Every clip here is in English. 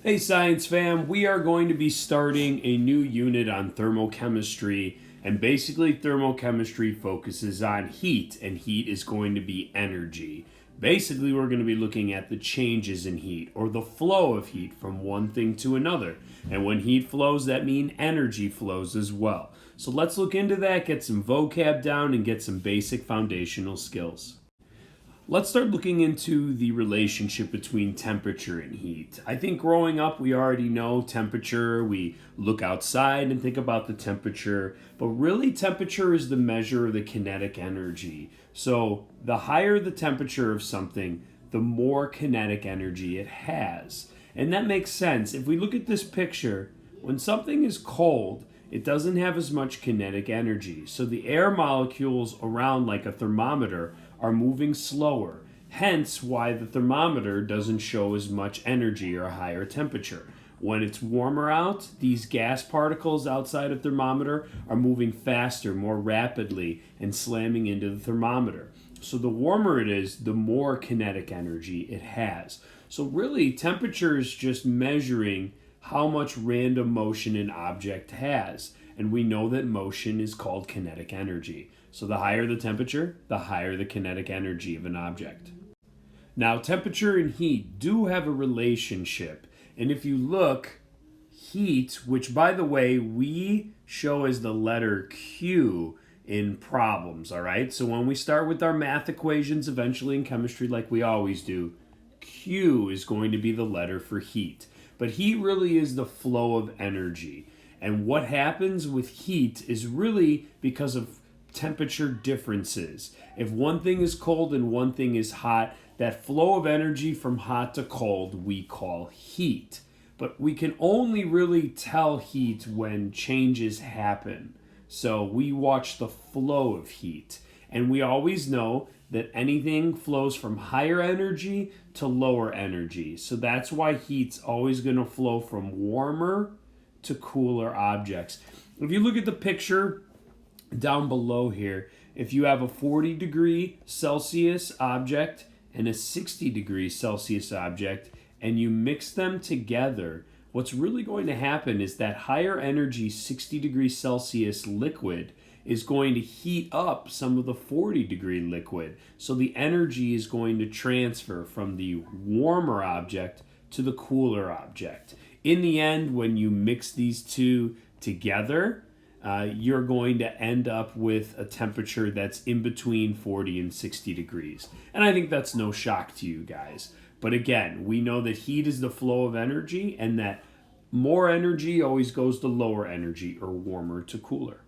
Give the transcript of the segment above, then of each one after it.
Hey Science Fam, we are going to be starting a new unit on thermochemistry, and basically thermochemistry focuses on heat, and heat is going to be energy. Basically, we're going to be looking at the changes in heat or the flow of heat from one thing to another. And when heat flows, that means energy flows as well. So let's look into that, get some vocab down, and get some basic foundational skills. Let's start looking into the relationship between temperature and heat. I think growing up, we already know temperature. We look outside and think about the temperature, but really temperature is the measure of the kinetic energy. So the higher the temperature of something, the more kinetic energy it has. And that makes sense. If we look at this picture, when something is cold, it doesn't have as much kinetic energy. So the air molecules around, like a thermometer, are moving slower, hence why the thermometer doesn't show as much energy or higher temperature. When it's warmer out, these gas particles outside of the thermometer are moving faster, more rapidly, and slamming into the thermometer. So the warmer it is, the more kinetic energy it has. So really, temperature is just measuring how much random motion an object has. And we know that motion is called kinetic energy. So the higher the temperature, the higher the kinetic energy of an object. Now, temperature and heat do have a relationship. And if you look, heat, which by the way, we show as the letter Q in problems, all right? So when we start with our math equations, eventually in chemistry, like we always do, Q is going to be the letter for heat. But heat really is the flow of energy. And what happens with heat is really because of temperature differences. If one thing is cold and one thing is hot, that flow of energy from hot to cold we call heat. But we can only really tell heat when changes happen. So we watch the flow of heat. And we always know that anything flows from higher energy to lower energy. So that's why heat's always going to flow from warmer to cooler objects. If you look at the picture down below here, if you have a 40 Celsius object and a 60 Celsius object and you mix them together, what's really going to happen is that higher energy 60 Celsius liquid is going to heat up some of the 40 liquid. So the energy is going to transfer from the warmer object to the cooler object. In the end, when you mix these two together, you're going to end up with a temperature that's in between 40 and 60 degrees. And I think that's no shock to you guys. But again, we know that heat is the flow of energy and that more energy always goes to lower energy or warmer to cooler.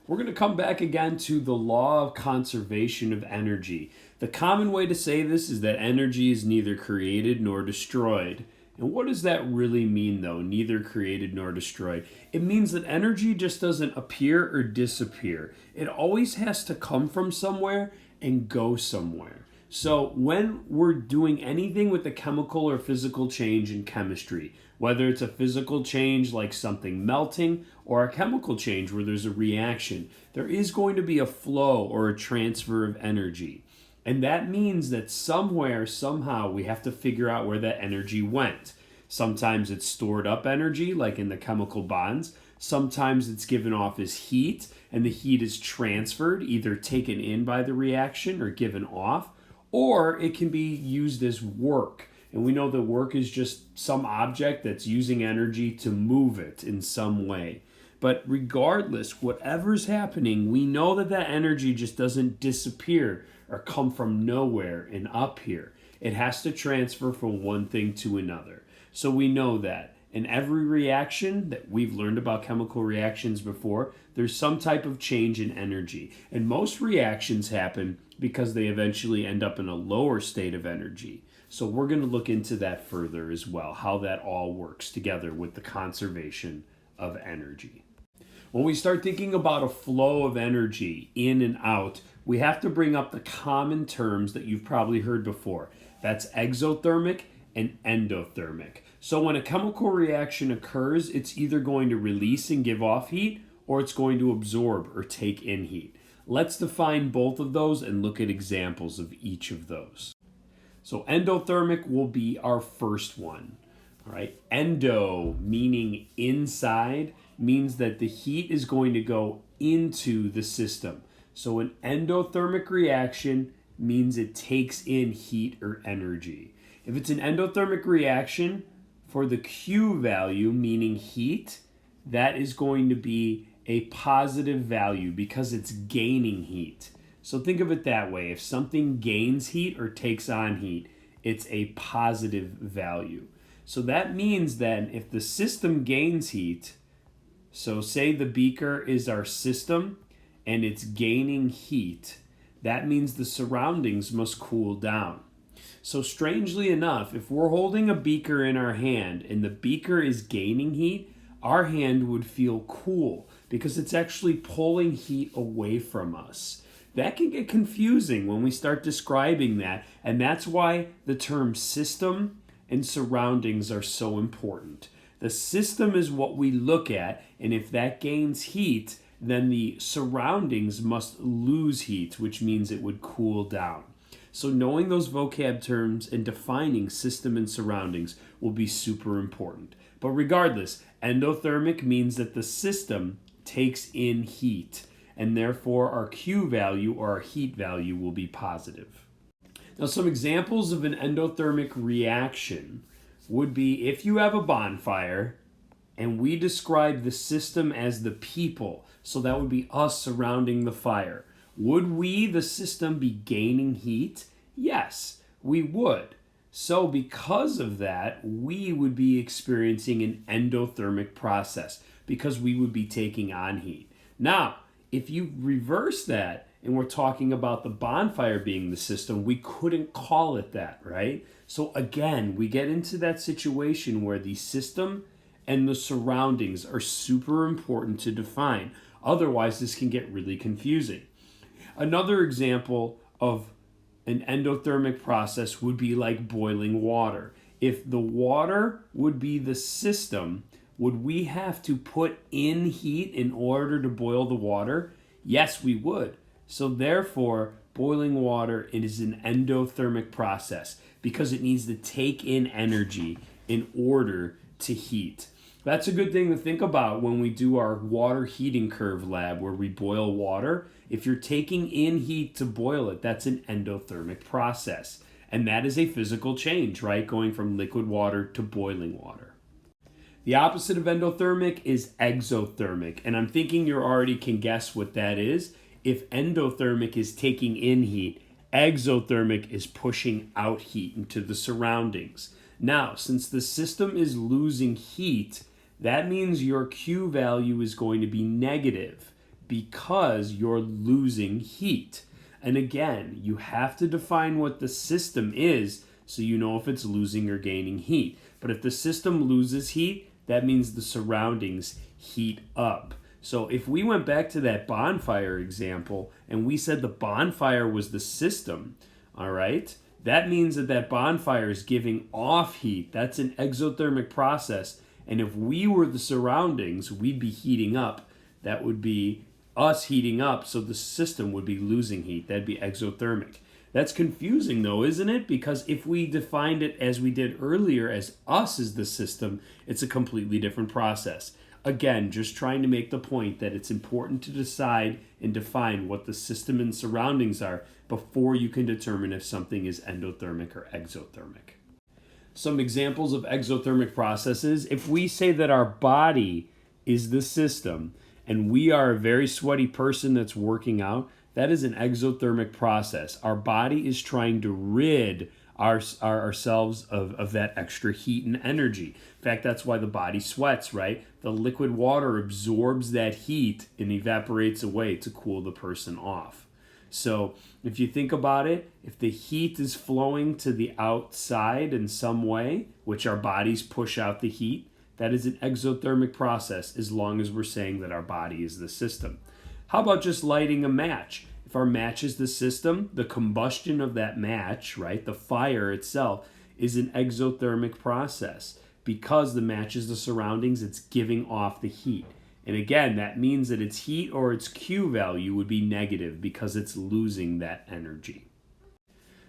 We're going to come back again to the law of conservation of energy. The common way to say this is that energy is neither created nor destroyed. And what does that really mean, though, neither created nor destroyed? It means that energy just doesn't appear or disappear. It always has to come from somewhere and go somewhere. So when we're doing anything with a chemical or physical change in chemistry, whether it's a physical change like something melting or a chemical change where there's a reaction, there is going to be a flow or a transfer of energy. And that means that somewhere, somehow, we have to figure out where that energy went. Sometimes it's stored up energy, like in the chemical bonds. Sometimes it's given off as heat, and the heat is transferred, either taken in by the reaction or given off. Or it can be used as work. And we know that work is just some object that's using energy to move it in some way. But regardless, whatever's happening, we know that that energy just doesn't disappear or come from nowhere and up here. It has to transfer from one thing to another. So we know that in every reaction that we've learned about chemical reactions before, there's some type of change in energy. And most reactions happen because they eventually end up in a lower state of energy. So we're going to look into that further as well, how that all works together with the conservation of energy. When we start thinking about a flow of energy in and out, we have to bring up the common terms that you've probably heard before. That's exothermic and endothermic. So when a chemical reaction occurs, it's either going to release and give off heat, or it's going to absorb or take in heat. Let's define both of those and look at examples of each of those. So endothermic will be our first one. All right, endo, meaning inside, means that the heat is going to go into the system. So an endothermic reaction means it takes in heat or energy. If it's an endothermic reaction, for the Q value, meaning heat, that is going to be a positive value because it's gaining heat. So think of it that way. If something gains heat or takes on heat, it's a positive value. So that means then if the system gains heat, so say the beaker is our system and it's gaining heat, that means the surroundings must cool down. So strangely enough, if we're holding a beaker in our hand and the beaker is gaining heat, our hand would feel cool because it's actually pulling heat away from us. That can get confusing when we start describing that, and that's why the term system and surroundings are so important. The system is what we look at, and if that gains heat, then the surroundings must lose heat, which means it would cool down. So knowing those vocab terms and defining system and surroundings will be super important. But regardless, endothermic means that the system takes in heat, and therefore our Q value or our heat value will be positive. Now, some examples of an endothermic reaction would be if you have a bonfire and we describe the system as the people, so that would be us surrounding the fire. Would we, the system, be gaining heat? Yes, we would. So because of that, we would be experiencing an endothermic process because we would be taking on heat. Now, if you reverse that and we're talking about the bonfire being the system, we couldn't call it that, right? So again, we get into that situation where the system and the surroundings are super important to define. Otherwise, this can get really confusing. Another example of an endothermic process would be like boiling water. If the water would be the system, would we have to put in heat in order to boil the water? Yes, we would. So therefore, boiling water is an endothermic process because it needs to take in energy in order to heat. That's a good thing to think about when we do our water heating curve lab where we boil water. If you're taking in heat to boil it, that's an endothermic process. And that is a physical change, right? Going from liquid water to boiling water. The opposite of endothermic is exothermic. And I'm thinking you already can guess what that is. If endothermic is taking in heat, exothermic is pushing out heat into the surroundings. Now, since the system is losing heat, that means your Q value is going to be negative because you're losing heat. And again, you have to define what the system is so you know if it's losing or gaining heat. But if the system loses heat, that means the surroundings heat up. So if we went back to that bonfire example and we said the bonfire was the system, all right, that means that that bonfire is giving off heat. That's an exothermic process. And if we were the surroundings, we'd be heating up. That would be us heating up, so the system would be losing heat. That'd be exothermic. That's confusing though, isn't it? Because if we defined it as we did earlier as us as the system, it's a completely different process. Again, just trying to make the point that it's important to decide and define what the system and surroundings are before you can determine if something is endothermic or exothermic. Some examples of exothermic processes. If we say that our body is the system and we are a very sweaty person that's working out, that is an exothermic process. Our body is trying to rid ourselves of that extra heat and energy. In fact, that's why the body sweats, right? The liquid water absorbs that heat and evaporates away to cool the person off. So if you think about it, if the heat is flowing to the outside in some way, which our bodies push out the heat, that is an exothermic process as long as we're saying that our body is the system. How about just lighting a match? If our match is the system, the combustion of that match, right, the fire itself, is an exothermic process. Because the match is the surroundings, it's giving off the heat. And again, that means that its heat or its Q value would be negative because it's losing that energy.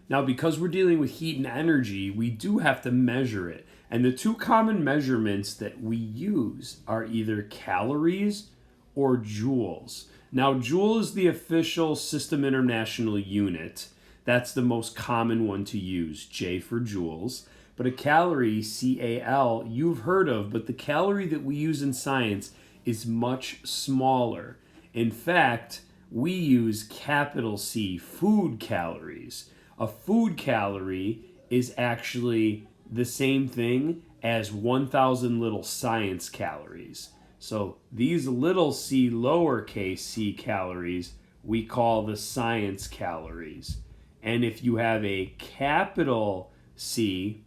Now, because we're dealing with heat and energy, we do have to measure it. And the two common measurements that we use are either calories or joules. Now, joule is the official System International unit. That's the most common one to use, J for joules. But a calorie, C-A-L, you've heard of, but the calorie that we use in science is much smaller. In fact, we use capital C, food calories. A food calorie is actually the same thing as 1,000 little science calories. So these little c, lowercase c calories, we call the science calories. And if you have a capital C,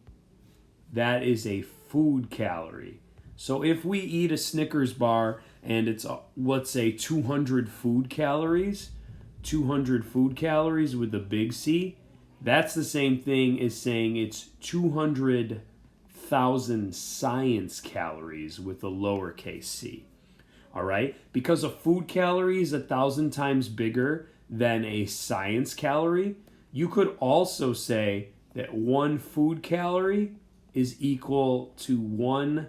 that is a food calorie. So if we eat a Snickers bar and it's, let's say, 200 food calories with the big C, that's the same thing as saying it's 200,000 science calories with a lowercase c. All right? Because a food calorie is 1,000 times bigger than a science calorie, you could also say that one food calorie is equal to 1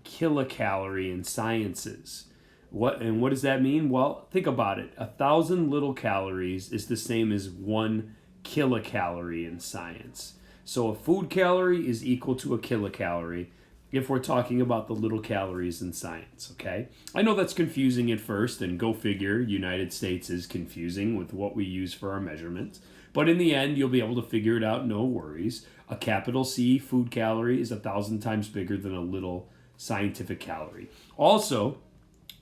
kilocalorie in sciences. What does that mean? Well, think about it. 1,000 little calories is the same as 1 kilocalorie in science. So a food calorie is equal to a kilocalorie if we're talking about the little calories in science, okay? I know that's confusing at first, and go figure, United States is confusing with what we use for our measurements. But in the end, you'll be able to figure it out, no worries. A capital C food calorie is 1,000 times bigger than a little scientific calorie. Also,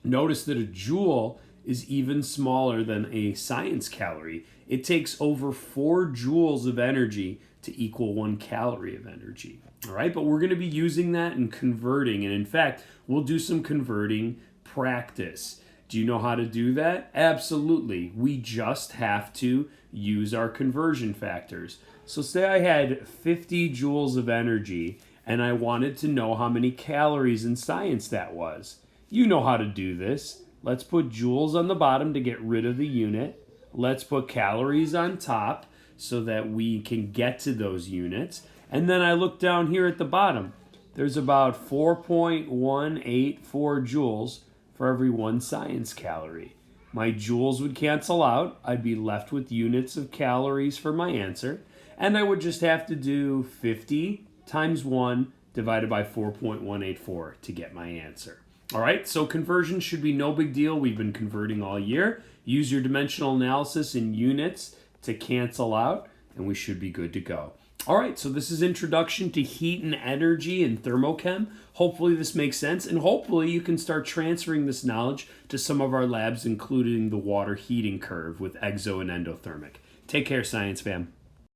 notice that a joule is even smaller than a science calorie. It takes over 4 joules of energy to equal 1 calorie of energy. All right, but we're going to be using that and converting. And in fact, we'll do some converting practice. Do you know how to do that? Absolutely. We just have to use our conversion factors. So say I had 50 joules of energy and I wanted to know how many calories in science that was. You know how to do this. Let's put joules on the bottom to get rid of the unit. Let's put calories on top so that we can get to those units. And then I look down here at the bottom. There's about 4.184 joules for every 1 science calorie. My joules would cancel out. I'd be left with units of calories for my answer. And I would just have to do 50 times 1 divided by 4.184 to get my answer. All right, so conversion should be no big deal. We've been converting all year. Use your dimensional analysis in units to cancel out, and we should be good to go. All right, so this is Introduction to Heat and Energy in Thermochem. Hopefully this makes sense, and hopefully you can start transferring this knowledge to some of our labs, including the water heating curve with exo and endothermic. Take care, science fam.